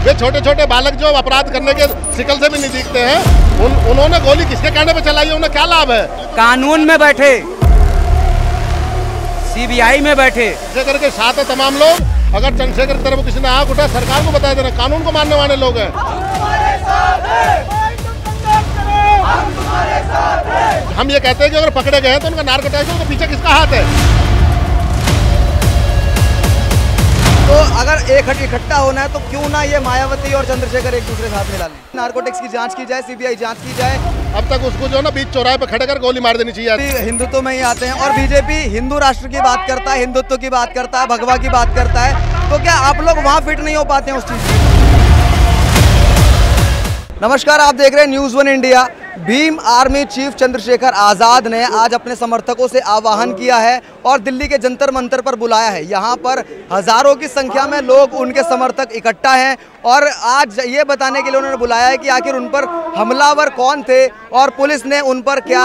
वे छोटे छोटे बालक जो अपराध करने के शिकल से भी नहीं दिखते हैं, उन्होंने गोली किसके कहने पे चलाई है? उन्हें क्या लाभ है? कानून में बैठे, सीबीआई में बैठे चंद्रशेखर के साथ है तमाम लोग। अगर चंद्रशेखर की तरफ किसी ने आंख उठा, सरकार को बता देना, कानून को मानने वाले लोग हैं। हम ये कहते हैं कि अगर पकड़े गए हैं तो उनका नार्कोटिक्स के पीछे किसका हाथ है? तो अगर इकट्ठा होना है तो क्यों ना ये मायावती और चंद्रशेखर एक दूसरे साथ मिला लें, नार्कोटिक्स की जांच की जाए, सीबीआई जांच की जाए। अब तक उसको जो ना बीच चौराहे पे खड़े कर गोली मार देनी चाहिए। हिंदुत्व में ही आते हैं और बीजेपी हिंदू राष्ट्र की बात करता है, हिंदुत्व की बात करता है, भगवा की बात करता है, तो क्या आप लोग वहाँ फिट नहीं हो पाते हैं उस चीज़ में? नमस्कार, आप देख रहे हैं news 1 India. Bhim army chief Chandrashekhar Azad ने आज अपने समर्थकों से आह्वान किया है और दिल्ली के जंतर मंतर पर बुलाया है। यहाँ पर हजारों की संख्या में लोग, उनके समर्थक इकट्ठा हैं और आज ये बताने के लिए उन्होंने बुलाया है कि आखिर उन पर हमलावर कौन थे और पुलिस ने उन पर क्या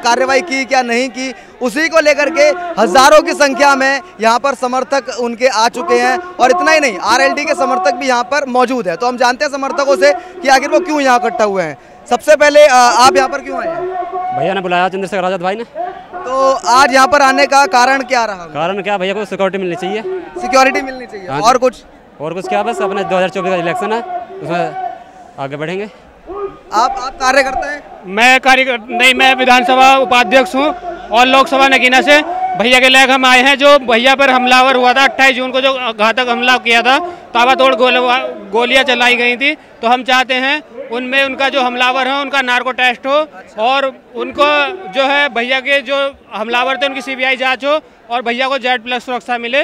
कार्रवाई की, क्या नहीं की। उसी को लेकर के हजारों की संख्या में यहाँ पर समर्थक उनके आ चुके हैं और इतना ही नहीं, आरएलडी के समर्थक भी यहाँ पर मौजूद है। तो हम जानते हैं समर्थकों से कि आखिर वो क्यों यहाँ इकट्ठा हुए हैं। सबसे पहले आप यहाँ पर क्यों आए हैं? भैया ने बुलाया, चंद्रशेखर आजाद भाई ने। तो आज यहाँ पर आने का कारण क्या रहा? कारण क्या, भैया को सिक्योरिटी मिलनी चाहिए। सिक्योरिटी मिलनी चाहिए। हाँ, और कुछ क्या, बस अपने 2024 का इलेक्शन है, उसमें आगे बढ़ेंगे। आप कार्य करते हैं? मैं विधानसभा उपाध्यक्ष हूँ और लोकसभा नगीना से भैया के लेकर हम आए हैं। जो भैया पर हमलावर हुआ था 28 जून को, जो घातक हमला किया था, ताबड़तोड़ गोलियां चलाई गई थी, तो हम चाहते हैं उनमें उनका जो हमलावर है उनका नार्को टेस्ट हो और उनको जो है भैया के जो हमलावर थे उनकी सीबीआई जांच हो और भैया को Z+ सुरक्षा मिले।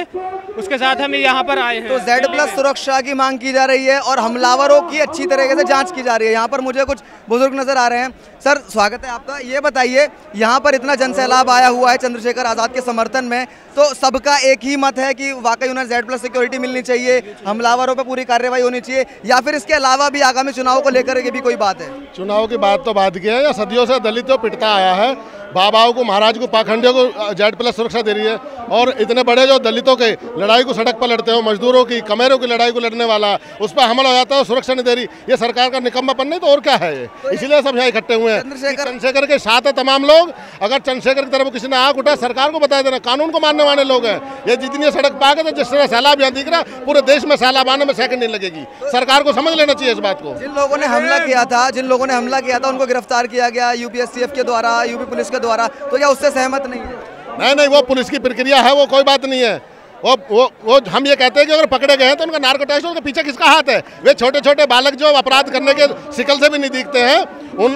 उसके साथ हम यहाँ पर आए हैं। तो Z+ सुरक्षा की मांग की जा रही है और हमलावरों की अच्छी तरीके से जांच की जा रही है। यहाँ पर मुझे कुछ बुजुर्ग नजर आ रहे हैं। सर, स्वागत है आपका। ये बताइए, यहाँ पर इतना जनसैलाब आया हुआ है चंद्रशेखर आज़ाद के समर्थन में, तो सबका एक ही मत है कि वाकई उन्हें Z+ सिक्योरिटी मिलनी चाहिए, हमलावरों पर पूरी कार्रवाई होनी चाहिए, या फिर इसके अलावा भी आगामी चुनाव को लेकर के भी कोई बात है? चुनाव की बात तो बात की है, या सदियों से दलितों पिटता आया है, बाबाओं को, महाराज को, पाखंडियों को Z+ सुरक्षा दे रही है। और इतने बड़े जो दलितों के लड़ाई को सड़क पर लड़ते हो, मजदूरों की, कमेरों की लड़ाई को लड़ने वाला, उस पर हमला हो जाता है, सुरक्षा नहीं दे रही। ये सरकार का निकम्मापन नहीं तो और क्या है ये? इसलिए सब यहाँ इकट्ठे हुए हैं। चंद्रशेखर के साथ है तमाम लोग। अगर चंद्रशेखर की तरफ किसी ने आंख उठा, सरकार को बता देना, कानून को मानने वाले लोग हैं। ये जितनी सड़क पे आ गए, तो जिस तरह सैलाब यहाँ दिख रहा, पूरे देश में सैलाब आने में सेकंड नहीं लगेगी। सरकार को समझ लेना चाहिए इस बात को। जिन लोगों ने हमला किया था उनको गिरफ्तार किया गया UPSCF के द्वारा, यूपी पुलिस के द्वारा, तो क्या उससे सहमत नहीं है? नहीं, वो पुलिस की प्रक्रिया है, वो कोई बात नहीं है। वो हम ये कहते हैं कि अगर पकड़े गए हैं तो उनका नार्कोटिक्स के पीछे किसका हाथ है? वे छोटे छोटे बालक जो अपराध करने के शिकल से भी नहीं दिखते हैं,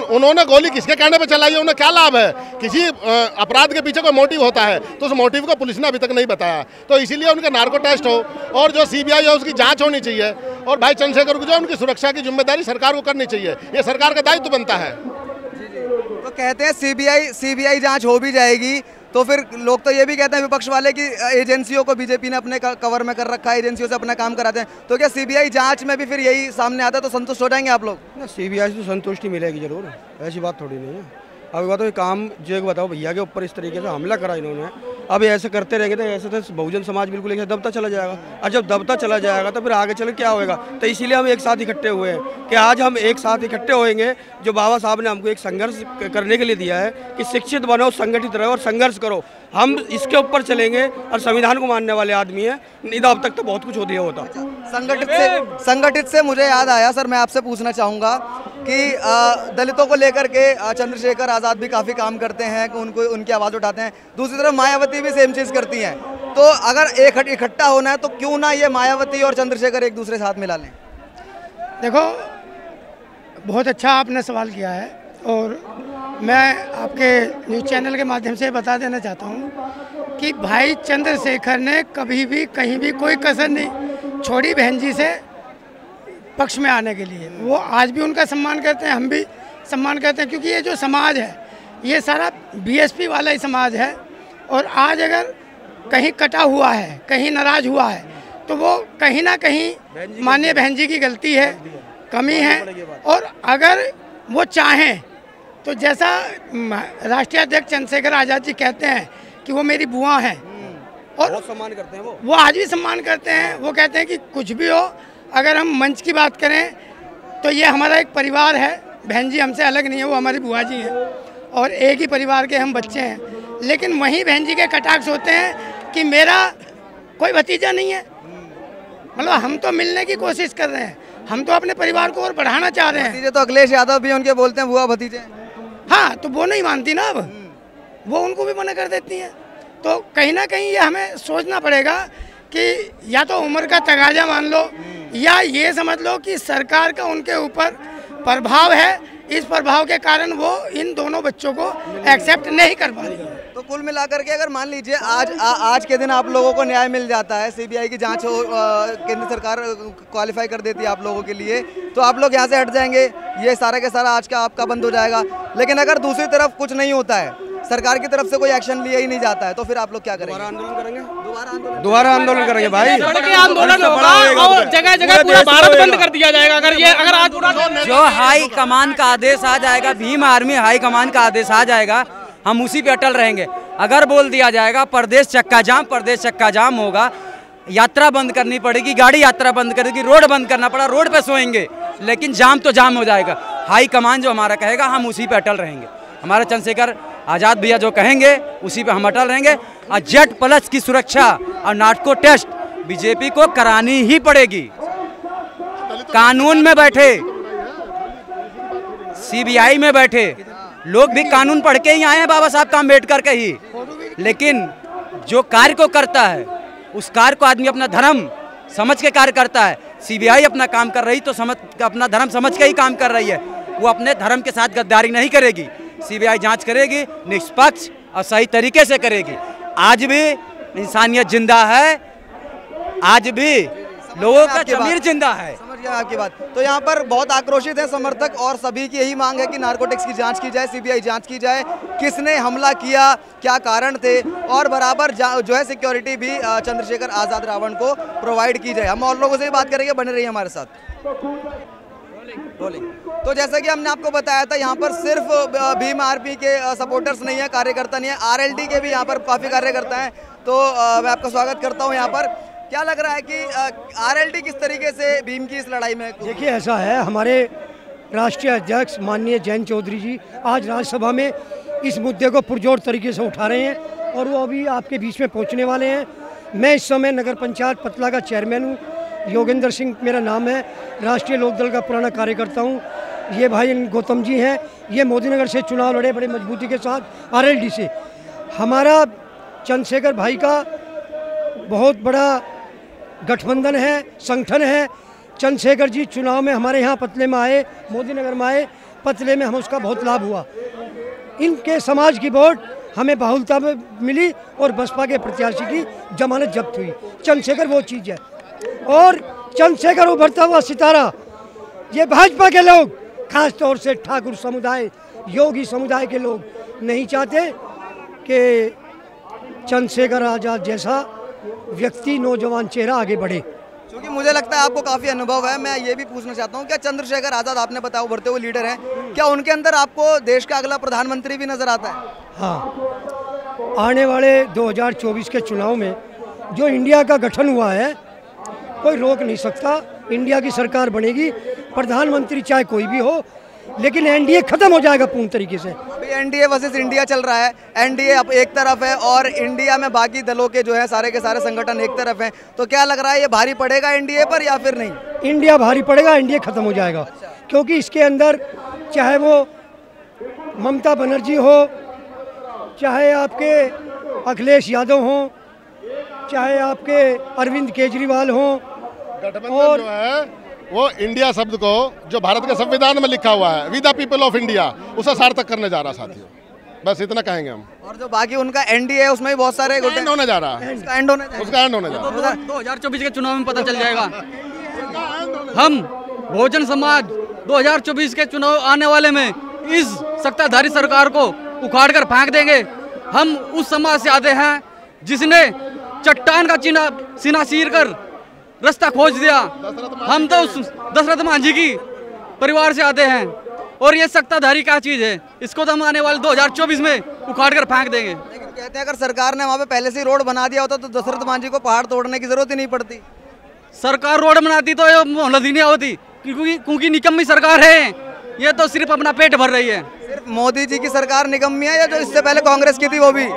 उन्होंने गोली किसके कहने पे चलाई है? उन्हें क्या लाभ है? किसी अपराध के पीछे कोई मोटिव होता है तो उस मोटिव को पुलिस ने अभी तक नहीं बताया, तो इसीलिए उनके नार्को टेस्ट हो और जो सीबीआई है उसकी जांच होनी चाहिए। और भाई चंद्रशेखर को जो उनकी सुरक्षा की जिम्मेदारी सरकार को करनी चाहिए, ये सरकार का दायित्व बनता है। तो कहते हैं सीबीआई जांच हो भी जाएगी, तो फिर लोग तो ये भी कहते हैं विपक्ष वाले कि एजेंसियों को बीजेपी ने अपने कवर में कर रखा है, एजेंसियों से अपना काम कराते हैं, तो क्या सीबीआई जांच में भी फिर यही सामने आता है तो संतुष्ट हो जाएंगे आप लोग? ना, सीबीआई से संतुष्टि मिलेगी जरूर, ऐसी बात थोड़ी नहीं है। अब बात तो काम जो बताओ, भैया के ऊपर इस तरीके से हमला करा इन्होंने, अब ऐसे करते रहेंगे तो ऐसे तो बहुजन समाज बिल्कुल एक दबता चला जाएगा, और जब दबता चला जाएगा तो फिर आगे चल क्या होएगा। तो इसीलिए हम एक साथ इकट्ठे हुए हैं कि आज हम एक साथ इकट्ठे होएंगे। जो बाबा साहब ने हमको एक संघर्ष करने के लिए दिया है कि शिक्षित बनो, संगठित रहो और संघर्ष करो, हम इसके ऊपर चलेंगे और संविधान को मानने वाले आदमी हैं। नहीं तो अब तक तो बहुत कुछ हो दिया होता। संगठित से मुझे याद आया, सर मैं आपसे पूछना चाहूँगा कि दलितों को लेकर के चंद्रशेखर आज़ाद भी काफ़ी काम करते हैं, कि उनकी आवाज़ उठाते हैं, दूसरी तरफ मायावती भी सेम चीज़ करती हैं, तो अगर इकट्ठा होना है तो क्यों ना ये मायावती और चंद्रशेखर एक दूसरे साथ मिला लें? देखो, बहुत अच्छा आपने सवाल किया है और मैं आपके न्यूज़ चैनल के माध्यम से बता देना चाहता हूँ कि भाई चंद्रशेखर ने कभी भी कहीं भी कोई कसर नहीं छोड़ी बहन जी से पक्ष में आने के लिए। वो आज भी उनका सम्मान करते हैं, हम भी सम्मान करते हैं, क्योंकि ये जो समाज है ये सारा बीएसपी वाला ही समाज है। और आज अगर कहीं कटा हुआ है, कहीं नाराज हुआ है, तो वो कहीं ना कहीं माननीय बहन जी की गलती है, कमी है। और अगर वो चाहें तो जैसा राष्ट्रीय अध्यक्ष चंद्रशेखर आज़ाद जी कहते हैं कि वो मेरी बुआ हैं और सम्मान करते हैं, वो आज भी सम्मान करते हैं। वो कहते हैं कि कुछ भी हो अगर हम मंच की बात करें तो ये हमारा एक परिवार है। बहन जी हमसे अलग नहीं है, वो हमारी बुआ जी हैं और एक ही परिवार के हम बच्चे हैं। लेकिन वहीं बहन जी के कटाक्ष होते हैं कि मेरा कोई भतीजा नहीं है। मतलब हम तो मिलने की कोशिश कर रहे हैं, हम तो अपने परिवार को और बढ़ाना चाह रहे हैं। भतीजे तो अखिलेश यादव भी उनके बोलते हैं बुआ भतीजे। हाँ, तो वो नहीं मानती ना, अब वो उनको भी मना कर देती हैं। तो कहीं ना कहीं ये हमें सोचना पड़ेगा कि या तो उम्र का तगाजा मान लो या ये समझ लो कि सरकार का उनके ऊपर प्रभाव है। इस प्रभाव के कारण वो इन दोनों बच्चों को एक्सेप्ट नहीं कर पा रही है। तो कुल मिलाकर के अगर मान लीजिए आज के दिन आप लोगों को न्याय मिल जाता है, सीबीआई की जांच हो, केंद्र सरकार क्वालिफाई कर देती है आप लोगों के लिए, तो आप लोग यहाँ से हट जाएंगे, ये सारा के सारा आज का आपका बंद हो जाएगा। लेकिन अगर दूसरी तरफ कुछ नहीं होता है, सरकार की तरफ से कोई एक्शन लिया ही नहीं जाता है, तो फिर आप लोग क्या करेंगे? आंदोलन करेंगे, दोबारा आंदोलन करेंगे भाई। आंदोलन होगा और जगह जगह पूरा भारत बंद कर दिया जाएगा। अगर आज जो हाई कमान का आदेश आ जाएगा, भीम आर्मी हाई कमान का आदेश आ जाएगा, हम उसी पे अटल रहेंगे। अगर बोल दिया जाएगा प्रदेश चक्का जाम होगा, यात्रा बंद करनी पड़ेगी, गाड़ी यात्रा बंद करेगी, रोड बंद करना पड़ा, रोड पे सोएंगे, लेकिन जाम तो जाम हो जाएगा। हाई कमान जो हमारा कहेगा हम उसी पे अटल रहेंगे। हमारे चंद्रशेखर आज़ाद भैया जो कहेंगे उसी पे हम अटल रहेंगे। और Z+ की सुरक्षा और नार्को टेस्ट बीजेपी को करानी ही पड़ेगी। कानून में बैठे, सीबीआई में बैठे लोग भी कानून पढ़ के ही आए हैं, बाबा साहब का अम्बेडकर के ही। लेकिन जो कार्य को करता है उस कार्य को आदमी अपना धर्म समझ के कार्य करता है। सीबीआई अपना काम कर रही तो अपना धर्म समझ के ही काम कर रही है। वो अपने धर्म के साथ गद्दारी नहीं करेगी। सीबीआई जांच करेगी, निष्पक्ष और सही तरीके से करेगी। आज भी इंसानियत जिंदा है, आज भी लोगों का ज़मीर जिंदा है। समझ गया आपकी बात। तो यहाँ पर बहुत आक्रोशित है समर्थक और सभी की यही मांग है कि नार्कोटिक्स की जांच की जाए, सीबीआई जांच की जाए, किसने हमला किया, क्या कारण थे, और बराबर जो है सिक्योरिटी भी चंद्रशेखर आज़ाद रावण को प्रोवाइड की जाए। हम और लोगों से भी बात करेंगे, बने रहिए हमारे साथ। तो जैसा कि हमने आपको बताया था, यहाँ पर सिर्फ भीम आर्मी के सपोर्टर्स नहीं है, कार्यकर्ता नहीं है, RLD के भी यहाँ पर काफ़ी कार्यकर्ता हैं। तो मैं आपका स्वागत करता हूँ यहाँ पर। क्या लग रहा है कि RLD किस तरीके से भीम की इस लड़ाई में? देखिए, ऐसा है, हमारे राष्ट्रीय अध्यक्ष माननीय जयंत चौधरी जी आज राज्यसभा में इस मुद्दे को पुरजोर तरीके से उठा रहे हैं और वो अभी आपके बीच में पहुंचने वाले हैं। मैं इस समय नगर पंचायत पतला का चेयरमैन हूं, योगेंद्र सिंह मेरा नाम है, राष्ट्रीय लोकदल का पुराना कार्यकर्ता हूं। ये भाई गौतम जी हैं, ये मोदी नगर से चुनाव लड़े बड़े मजबूती के साथ RLD से। हमारा चंद्रशेखर भाई का बहुत बड़ा गठबंधन है, संगठन है। चंद्रशेखर जी चुनाव में हमारे यहाँ पतले में आए, मोदी नगर में आए, पतले में हमें उसका बहुत लाभ हुआ। इनके समाज की वोट हमें बहुलता में मिली और बसपा के प्रत्याशी की जमानत जब्त हुई। चंद्रशेखर वो चीज़ है और चंद्रशेखर उभरता हुआ सितारा। ये भाजपा के लोग, खास तौर से ठाकुर समुदाय, योगी समुदाय के लोग नहीं चाहते कि चंद्रशेखर आज़ाद जैसा व्यक्ति, नौजवान चेहरा आगे बढ़े। क्योंकि मुझे लगता है आपको काफ़ी अनुभव है, मैं ये भी पूछना चाहता हूँ, क्या चंद्रशेखर आज़ाद आपने बताया उभरते हुए लीडर हैं, क्या उनके अंदर आपको देश का अगला प्रधानमंत्री भी नजर आता है? हाँ, आने वाले 2024 के चुनाव में जो इंडिया का गठन हुआ है कोई रोक नहीं सकता। इंडिया की सरकार बनेगी, प्रधानमंत्री चाहे कोई भी हो, लेकिन एनडीए खत्म हो जाएगा पूर्ण तरीके से। अभी एनडीए वर्सेस इंडिया चल रहा है, एनडीए अब एक तरफ है और इंडिया में बाकी दलों के जो है सारे के सारे संगठन एक तरफ हैं। तो क्या लग रहा है, ये भारी पड़ेगा एनडीए पर या फिर नहीं? इंडिया भारी पड़ेगा, एनडीए खत्म हो जाएगा। क्योंकि इसके अंदर चाहे वो ममता बनर्जी हो, चाहे आपके अखिलेश यादव हों, चाहे आपके अरविंद केजरीवाल हों, गठबंधन जो है वो इंडिया शब्द को जो भारत के संविधान में लिखा हुआ है, we the people of India, उसे सार्थक करने जा रहा साथियों। बस इतना कहेंगे हम। और जो बाकी उनका एनडीए है उसमें भी बहुत सारे एंड होने जा रहा है, उसका एंड होने जा रहा है। 2024 के चुनाव में पता चल जाएगा। हम बहुजन समाज 2024 के चुनाव आने वाले में इस सत्ताधारी सरकार को उखाड़ कर फेंक देंगे। हम उस समाज से आते हैं जिसने चट्टान का सीना चीर कर रास्ता खोज दिया। हम तो उस दशरथ मांझी की परिवार से आते हैं और ये सत्ताधारी क्या चीज़ है, इसको तो हम आने वाले 2024 में उखाड़ कर फेंक देंगे। लेकिन कहते हैं अगर सरकार ने वहाँ पे पहले से ही रोड बना दिया होता तो दशरथ मांझी को पहाड़ तोड़ने की जरूरत ही नहीं पड़ती। सरकार रोड बनाती तो ये मोहल्ला नहीं होती, क्योंकि निकम्मी सरकार है, ये तो सिर्फ अपना पेट भर रही है। सिर्फ मोदी जी की सरकार निकम्मी है या जो इससे पहले कांग्रेस की थी वो भी?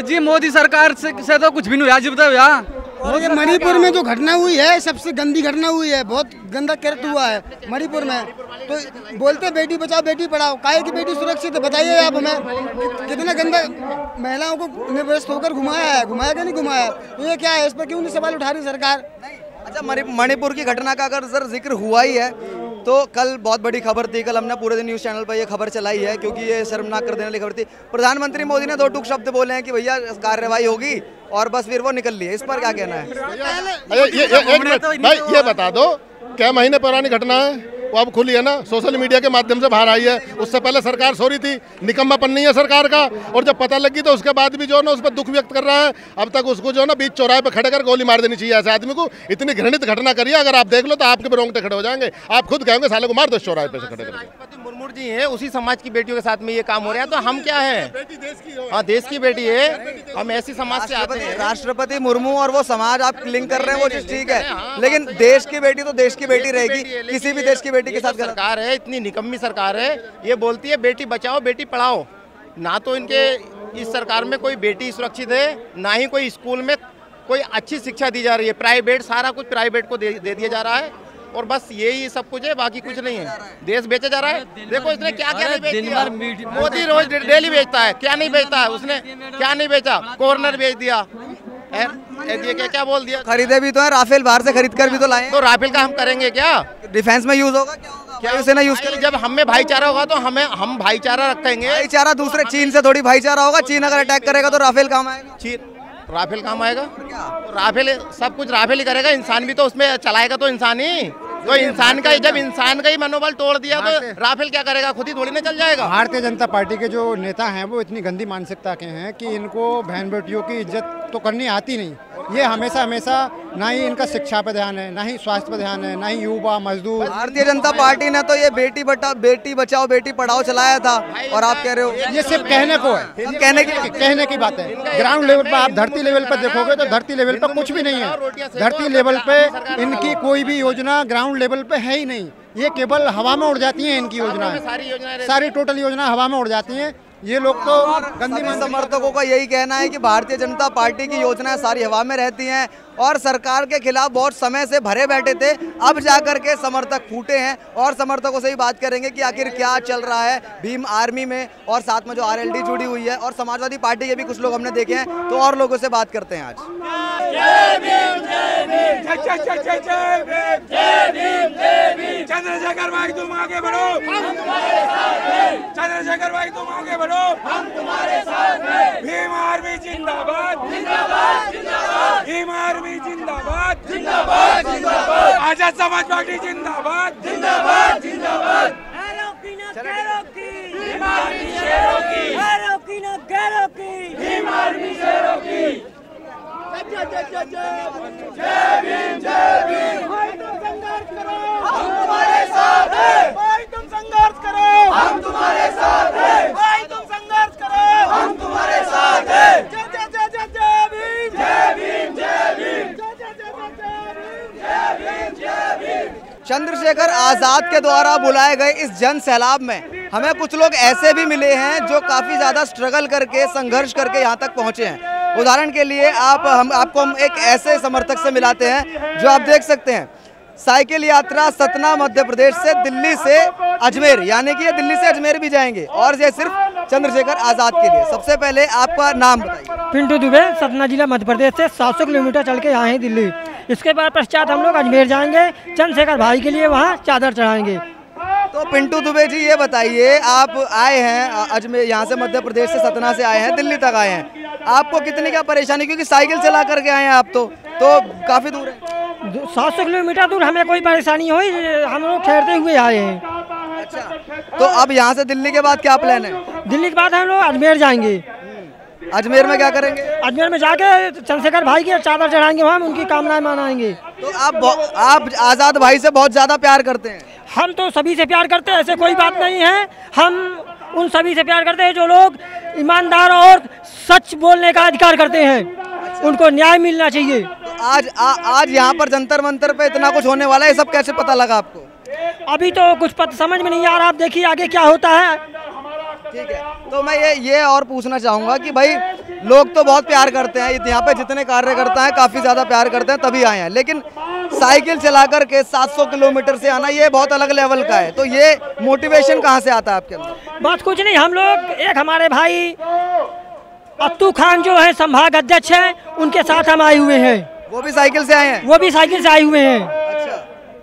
जी मोदी सरकार से तो कुछ भी नहीं हुआ जी, बताओ यार। और ये मणिपुर में जो घटना हुई है सबसे गंदी घटना हुई है, बहुत गंदा कृत्य हुआ है मणिपुर में। तो बोलते बेटी बचाओ बेटी पढ़ाओ, काहे की बेटी सुरक्षित है बताइए आप हमें? कितना गंदा महिलाओं को निर्वस्त होकर घुमाया कि नहीं घुमाया? तो ये क्या है, इस पर क्यों नहीं सवाल उठा रही सरकार? अच्छा, मणिपुर की घटना का अगर सर जिक्र हुआ ही है तो कल बहुत बड़ी खबर थी, कल हमने पूरे दिन न्यूज़ चैनल पर ये खबर चलाई है क्योंकि ये शर्मनाक कर देने वाली खबर थी। प्रधानमंत्री मोदी ने 2 टूक शब्द बोले हैं कि भैया कार्रवाई होगी और बस फिर वो निकल ली है। इस पर क्या कहना है? एक मिनट भाई, ये बता दो क्या महीने पुरानी घटना है? वो अब खुली है ना, सोशल मीडिया के माध्यम से बाहर आई है। उससे पहले सरकार सो रही थी, निकम्मापन नहीं है सरकार का। और जब पता लगी तो उसके बाद भी जो है ना उस पर दुख व्यक्त कर रहा है। अब तक उसको जो है ना बीच चौराहे पे खड़े कर गोली मार देनी चाहिए ऐसे आदमी को। इतनी घृणित घटना करिए, अगर आप देख लो तो आपके भी रोंगटे खड़े हो जाएंगे। आप खुद कहेंगे साले को मार दो चौराहे पे से खड़े करके। राष्ट्रपति मुर्मू जी हैं, उसी समाज की बेटियों के साथ में ये काम हो रहा है, तो हम क्या है? हाँ, देश की बेटी है, हम ऐसी समाज से आते हैं। राष्ट्रपति मुर्मू और वो समाज आप लिंक कर रहे हैं वो चीज ठीक है, लेकिन देश की बेटी तो देश की बेटी रहेगी, किसी भी देश की बेटी के साथ। सरकार है, इतनी निकम्मी सरकार है, ये बोलती है बेटी बचाओ बेटी पढ़ाओ। ना तो इनके इस सरकार में कोई बेटी सुरक्षित है, ना ही कोई स्कूल में कोई अच्छी शिक्षा दी जा रही है। प्राइवेट, सारा कुछ प्राइवेट को दे दिया जा रहा है और बस यही सब कुछ है, बाकी कुछ नहीं है। देश बेचा जा रहा है। देखो इसने क्या क्या नहीं बेच दिया। मोदी रोज डेली बेचता है, क्या नहीं बेचता है उसने? क्या नहीं बेचा? कॉर्नर बेच दिया, क्या बोल दिया। खरीदे भी तो है, राफेल बाहर से खरीद कर भी तो लाए। तो राफेल का हम करेंगे क्या? डिफेंस में यूज होगा, क्या उसे ना यूज करें? जब हमें भाईचारा होगा तो हम भाईचारा रखेंगे। भाईचारा दूसरे चीन से थोड़ी भाईचारा होगा। चीन अगर अटैक करेगा तो राफेल काम आएगा। राफेल काम आएगा? राफेल सब कुछ राफेल ही करेगा। इंसान भी तो उसमें चलाएगा तो इंसान ही। तो इंसान का जब इंसान का ही मनोबल तोड़ दिया तो राफेल क्या करेगा? खुद ही थोड़ी ना चल जाएगा। भारतीय जनता पार्टी के जो नेता हैं वो इतनी गंदी मानसिकता के हैं कि इनको बहन बेटियों की इज्जत तो करनी आती नहीं। ये हमेशा ना ही इनका शिक्षा पे ध्यान है, ना ही स्वास्थ्य पे ध्यान है, ना ही युवा मजदूर। भारतीय जनता पार्टी ने तो ये बेटी बचाओ बेटी पढ़ाओ चलाया था और आप कह रहे हो ये सिर्फ कहने को है, कहने की बात है। ग्राउंड लेवल पर आप धरती लेवल पर देखोगे तो धरती लेवल पर कुछ भी नहीं है। धरती लेवल पे इनकी कोई भी योजना ग्राउंड लेवल पे है ही नहीं। ये केवल हवा में उड़ जाती हैं इनकी योजनाएं, सारी टोटल योजना हवा में उड़ जाती हैं। ये लोग तो गंदी समर्थकों का यही कहना है कि भारतीय जनता पार्टी की योजनाएं सारी हवा में रहती हैं और सरकार के खिलाफ बहुत समय से भरे बैठे थे। अब जाकर के समर्थक फूटे हैं और समर्थकों से ही बात करेंगे कि आखिर क्या चल रहा है भीम आर्मी में और साथ में जो आरएलडी जुड़ी हुई है और समाजवादी पार्टी के भी कुछ लोग हमने देखे हैं, तो और लोगों से बात करते हैं आज। चंद्रशेखर भाई तुम आगे बढ़ो, चंद्रशेखर भाई तुम आगे बढ़ो, हम तुम्हारे साथ हैं। भीम आर्मी जिंदाबाद, जिंदाबाद, जिंदाबाद। भीम आर्मी जिंदाबाद, जिंदाबाद, जिंदाबाद। आजाद समाज पार्टी जिंदाबाद, जिंदाबाद, जिंदाबाद। भीम आर्मी शेरों की, भीम आर्मी शेरों की। जय भीम, जय भीम। भाई तुम संघर्ष करो, हम तुम्हारे साथ हैं। भाई तुम संघर्ष करो, हम तुम्हारे साथ हैं। भाई तुम संघर्ष करो, हम तुम्हारे साथ हैं। जय जय जय जय जय भीम, जय भीम, जय भीम, जय जय जय जय भीम, जय भीम। चंद्रशेखर आजाद के द्वारा बुलाए गए इस जन सैलाब में हमें कुछ लोग ऐसे भी मिले हैं जो काफी ज्यादा स्ट्रगल करके संघर्ष करके यहाँ तक पहुँचे हैं। उदाहरण के लिए आपको हम एक ऐसे समर्थक से मिलाते हैं जो आप देख सकते हैं साइकिल यात्रा सतना मध्य प्रदेश से दिल्ली से अजमेर, यानी कि ये दिल्ली से अजमेर भी जाएंगे और ये सिर्फ चंद्रशेखर आजाद के लिए। सबसे पहले आपका नाम बताइए। पिंटू दुबे, सतना जिला मध्य प्रदेश से 700 किलोमीटर चल के आए हैं दिल्ली। इसके बाद पश्चात हम लोग अजमेर जाएंगे, चंद्रशेखर भाई के लिए वहाँ चादर चढ़ाएंगे। तो पिंटू दुबे जी ये बताइए, आप आए हैं अजमेर, यहाँ से मध्य प्रदेश से सतना से आए हैं, दिल्ली तक आए हैं, आपको कितनी क्या परेशानी, क्योंकि साइकिल चला करके आए हैं आप तो काफी दूर है। 700 किलोमीटर दूर हमें कोई परेशानी हुई, हम लोग ठहरते हुए आए हैं। अच्छा, तो अब यहाँ से दिल्ली के बाद क्या प्लान है? दिल्ली के बाद हम लोग अजमेर जाएंगे। अजमेर में क्या करेंगे? अजमेर में जाके चंद्रशेखर भाई की चादर चढ़ाएंगे, वहाँ उनकी कामनाएं मनाएंगे। तो आप आजाद भाई से बहुत ज्यादा प्यार करते हैं? हम तो सभी से प्यार करते हैं, ऐसे कोई बात नहीं है। हम उन सभी से प्यार करते हैं जो लोग ईमानदार और सच बोलने का अधिकार करते हैं। उनको न्याय मिलना चाहिए। तो आज यहाँ पर जंतर मंतर पे इतना कुछ होने वाला है, ये सब कैसे पता लगा आपको? अभी तो कुछ समझ में नहीं आ रहा, आप देखिए आगे क्या होता है। ठीक है, तो मैं ये और पूछना चाहूँगा कि भाई लोग तो बहुत प्यार करते हैं, यहाँ पे जितने कार्यकर्ता हैं काफ़ी ज़्यादा प्यार करते हैं तभी आए हैं, लेकिन साइकिल चला करके 700 किलोमीटर से आना ये बहुत अलग लेवल का है। तो ये मोटिवेशन कहाँ से आता है आपके अंदर? बात कुछ नहीं, हम लोग एक हमारे भाई अत्तू खान जो है संभाग अध्यक्ष हैं, उनके साथ हम आए हुए हैं। वो भी साइकिल से आए हैं? वो भी साइकिल से आए हुए हैं। अच्छा,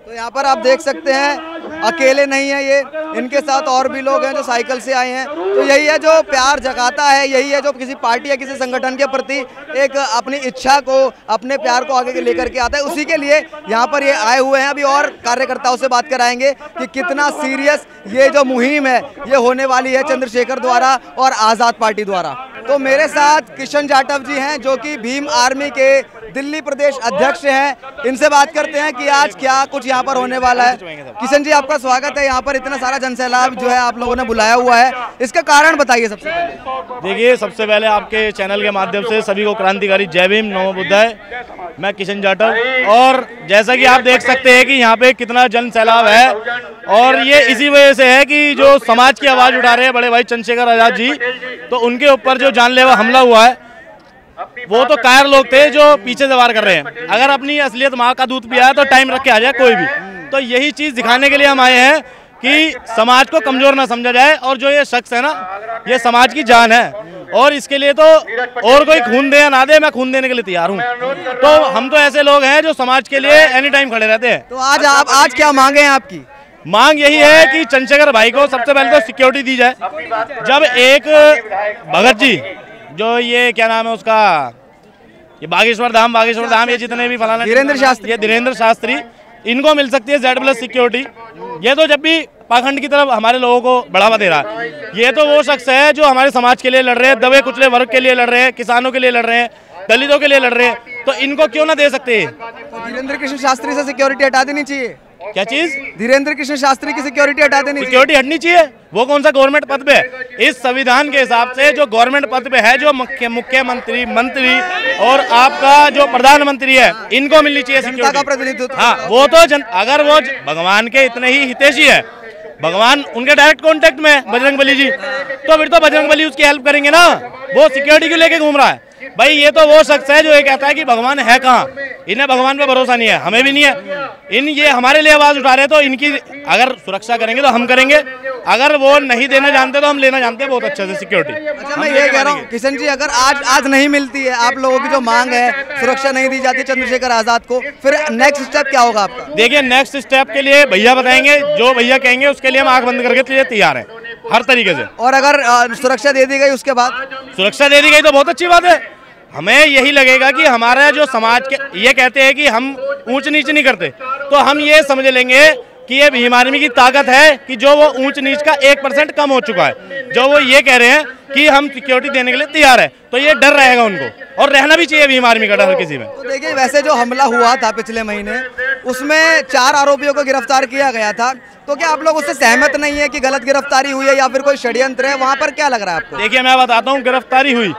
तो यहाँ पर आप देख सकते हैं अकेले नहीं है ये, इनके साथ और भी लोग हैं जो साइकिल से आए हैं। तो यही है जो प्यार जगाता है, यही है जो किसी पार्टी या किसी संगठन के प्रति एक अपनी इच्छा को, अपने प्यार को आगे लेकर के आता है। उसी के लिए यहाँ पर ये आए हुए हैं। अभी और कार्यकर्ताओं से बात कराएंगे कि कितना सीरियस ये जो मुहिम है ये होने वाली है चंद्रशेखर द्वारा और आज़ाद पार्टी द्वारा। तो मेरे साथ किशन जाटव जी हैं जो कि भीम आर्मी के दिल्ली प्रदेश अध्यक्ष हैं। इनसे बात करते हैं कि आज क्या कुछ यहाँ पर होने वाला है। किशन जी, आपका स्वागत है। यहाँ पर इतना सारा जनसैलाब जो है आप लोगों ने बुलाया हुआ है, इसका कारण बताइए सबसे पहले। देखिए, सबसे पहले आपके चैनल के माध्यम से सभी को क्रांतिकारी जय भीम, नमो बुद्धाय। मैं किशन जाटव, और जैसा कि आप देख सकते हैं कि यहाँ पे कितना जनसैलाब है, और ये इसी वजह से है कि जो समाज की आवाज़ उठा रहे हैं बड़े भाई चंद्रशेखर आज़ाद जी, तो उनके ऊपर जो जानलेवा हमला हुआ है वो तो कायर लोग थे जो पीछे से वार कर रहे हैं। अगर अपनी असलियत माँ का दूध पिया है तो टाइम रख के आ जाए कोई भी। तो यही चीज़ दिखाने के लिए हम आए हैं कि समाज को कमज़ोर ना समझा जाए, और जो ये शख्स है ना, ये समाज की जान है, और इसके लिए तो और कोई खून दे या ना दे, मैं खून देने के लिए तैयार हूँ। तो हम तो ऐसे लोग हैं जो समाज के लिए एनी टाइम खड़े रहते हैं। तो आज क्या मांगे हैं आपकी? मांग यही है कि चंद्रशेखर भाई को सबसे पहले तो सिक्योरिटी दी जाए। जब एक भगत जी, जो ये क्या नाम है उसका, ये बागेश्वर धाम ये जितने भी फलाना धीरेन्द्र शास्त्री, इनको मिल सकती है Z+ सिक्योरिटी। ये तो जब भी पाखंड की तरफ हमारे लोगों को बढ़ावा दे रहा है। ये तो वो शख्स है जो हमारे समाज के लिए लड़ रहे हैं, दबे कुचले वर्ग के लिए लड़ रहे हैं, किसानों के लिए लड़ रहे हैं, दलितों के लिए लड़ रहे हैं, तो इनको क्यों ना दे सकते? तो धीरेन्द्र कृष्ण शास्त्री से सिक्योरिटी हटा देनी चाहिए। क्या चीज? धीरेन्द्र कृष्ण शास्त्री की सिक्योरिटी हटा देनी, सिक्योरिटी हटनी चाहिए। वो कौन सा गवर्नमेंट पद पे है? इस संविधान के हिसाब से जो गवर्नमेंट पद पे है, जो मुख्यमंत्री, मंत्री और आपका जो प्रधानमंत्री है, इनको मिलनी चाहिए सिक्योरिटी का प्रतिनिधित्व। हाँ, वो तो अगर वो भगवान के इतने ही हितैषी है, भगवान उनके डायरेक्ट कांटेक्ट में है बजरंगबली जी, तो फिर तो बजरंगबली उसकी हेल्प करेंगे ना। वो सिक्योरिटी क्यों लेके घूम रहा है? भाई ये तो वो शख्स है जो ये कहता है कि भगवान है कहाँ। इन्हें भगवान पे भरोसा नहीं है, हमें भी नहीं है। ये हमारे लिए आवाज उठा रहे, तो इनकी अगर सुरक्षा करेंगे तो हम करेंगे, अगर वो नहीं देना जानते तो हम लेना जानते हैं बहुत अच्छे से सिक्योरिटी। अच्छा, मैं ये कह रहा हूँ किशन जी, अगर आज नहीं मिलती है, आप लोगों की जो मांग है, सुरक्षा नहीं दी जाती चंद्रशेखर आजाद को, फिर नेक्स्ट स्टेप क्या होगा आपका? देखिए, नेक्स्ट स्टेप के लिए भैया बताएंगे, जो भैया कहेंगे उसके लिए हम आंख बंद करके तैयार है हर तरीके से। और अगर सुरक्षा दे दी गई उसके बाद? सुरक्षा दे दी गई तो बहुत अच्छी बात है। हमें यही लगेगा कि हमारा जो समाज के ये कहते हैं कि हम ऊंच नीच नहीं करते, तो हम ये समझ लेंगे कि ये भीम आर्मी की ताकत है कि जो वो ऊंच नीच का 1% कम हो चुका है। जो वो ये कह रहे हैं कि हम सिक्योरिटी देने के लिए तैयार है, तो ये डर रहेगा उनको, और रहना भी चाहिए भीम आर्मी का डर किसी में। तो देखिए, वैसे जो हमला हुआ था पिछले महीने, उसमें 4 आरोपियों को गिरफ्तार किया गया था, तो क्या आप लोग उससे सहमत नहीं है कि गलत गिरफ्तारी हुई है या फिर कोई षड्यंत्र है? वहाँ पर क्या लग रहा है आपको? देखिए, मैं बताता हूँ, गिरफ्तारी हुई,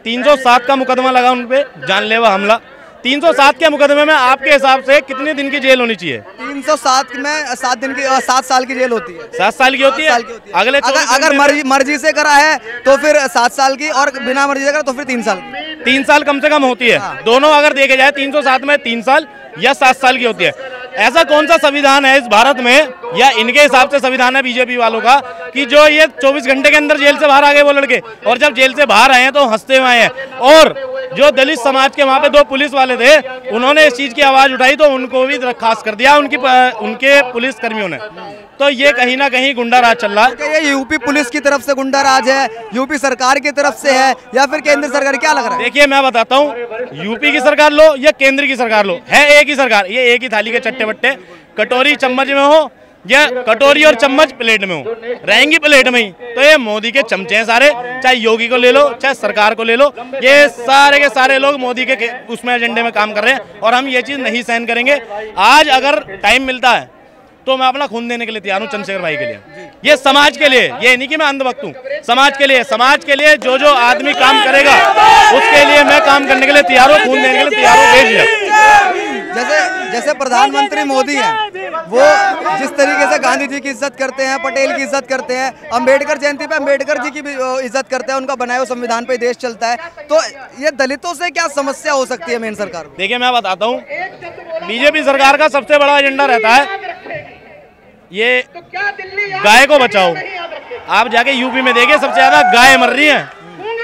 307 का मुकदमा लगा उन पे, जानलेवा हमला। 307 के मुकदमे में आपके हिसाब से कितने दिन की जेल होनी चाहिए? 307 में 7 साल की जेल होती है। 7 साल की होती है। अगले अगर मर्जी से करा है तो फिर 7 साल की, और बिना मर्जी से करा तो फिर 3 साल की। 3 साल कम से कम होती है। दोनों अगर देखे जाए, 307 में 3 साल या 7 साल की होती है। ऐसा कौन सा संविधान है इस भारत में, या इनके हिसाब से संविधान है बीजेपी वालों का, कि जो ये 24 घंटे के अंदर जेल से बाहर आ गए वो लड़के, और जब जेल से बाहर आए हैं तो हंसते हुए आए हैं। और जो दलित समाज के वहाँ पे 2 पुलिस वाले थे, उन्होंने इस चीज की आवाज उठाई तो उनको भी बर्खास्त कर दिया उनके पुलिस कर्मियों ने। तो ये कहीं ना कहीं गुंडा राज चल रहा है। ये यूपी पुलिस की तरफ से गुंडा राज है, यूपी सरकार की तरफ से है, या फिर केंद्र सरकार? क्या लग रहा है? देखिए, मैं बताता हूँ, यूपी की सरकार लो या केंद्र की सरकार लो, है एक ही सरकार। ये एक ही थाली के चट्टे बट्टे, कटोरी चम्मच में हो या कटोरी और चम्मच प्लेट में हो, रहेंगी प्लेट में ही। तो ये मोदी के चमचे हैं सारे, चाहे योगी को ले लो, चाहे सरकार को ले लो, ये सारे के सारे लोग मोदी के उसमें एजेंडे में काम कर रहे हैं, और हम ये चीज नहीं सहन करेंगे। आज अगर टाइम मिलता है तो मैं अपना खून देने के लिए तैयार हूँ चंद्रशेखर भाई के लिए, ये समाज के लिए। ये नहीं कि मैं अंधभक्त हूँ, समाज के लिए जो आदमी काम करेगा उसके लिए मैं काम करने के लिए तैयार हूँ, खून देने के लिए तैयार हूँ। जैसे प्रधानमंत्री मोदी हैं, वो जिस तरीके से गांधी जी की इज्जत करते हैं, पटेल की इज्जत करते हैं, अंबेडकर जयंती पे अंबेडकर जी की भी इज्जत करते हैं, उनका बनाए हुए संविधान पे देश चलता है, तो ये दलितों से क्या समस्या हो सकती है मेन सरकार को? देखिए मैं बताता हूँ, बीजेपी सरकार का सबसे बड़ा एजेंडा रहता है ये गाय को बचाओ। आप जाके यूपी में देखिए, सबसे ज्यादा गाय मर रही हैं।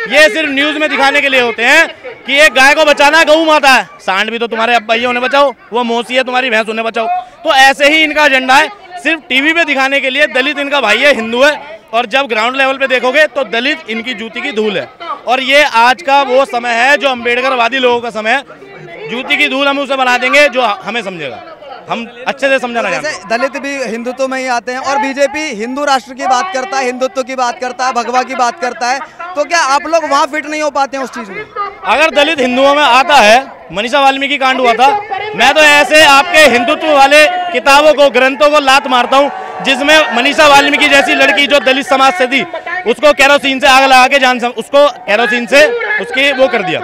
ये सिर्फ न्यूज में दिखाने के लिए होते हैं कि एक गाय को बचाना गऊ माता है। सांड भी तो तुम्हारे अब भाई उन्हें बचाओ, वो मौसी है तुम्हारी भैंस उन्हें बचाओ। तो ऐसे ही इनका एजेंडा है, सिर्फ टीवी पे दिखाने के लिए। दलित इनका भाई है, हिंदू है, और जब ग्राउंड लेवल पे देखोगे तो दलित इनकी जूती की धूल है। और ये आज का वो समय है जो अम्बेडकरवादी लोगों का समय है। जूती की धूल हम उसे बना देंगे जो हमें समझेगा, हम अच्छे से समझाना चाहते हैं। दलित भी हिंदुत्व में ही आते हैं और बीजेपी हिंदू राष्ट्र की बात करता है, हिंदुत्व की बात करता है, भगवा की बात करता है, तो क्या आप लोग वहाँ फिट नहीं हो पाते हैं उस चीज में? अगर दलित हिंदुओं में आता है, मनीषा वाल्मीकि कांड हुआ था, मैं तो ऐसे आपके हिंदुत्व वाले किताबों को, ग्रंथों को लात मारता हूँ जिसमें मनीषा वाल्मीकि जैसी लड़की जो दलित समाज से थी, उसको केरोसिन से आग लगा के उसको केरोसिन से उसकी वो कर दिया,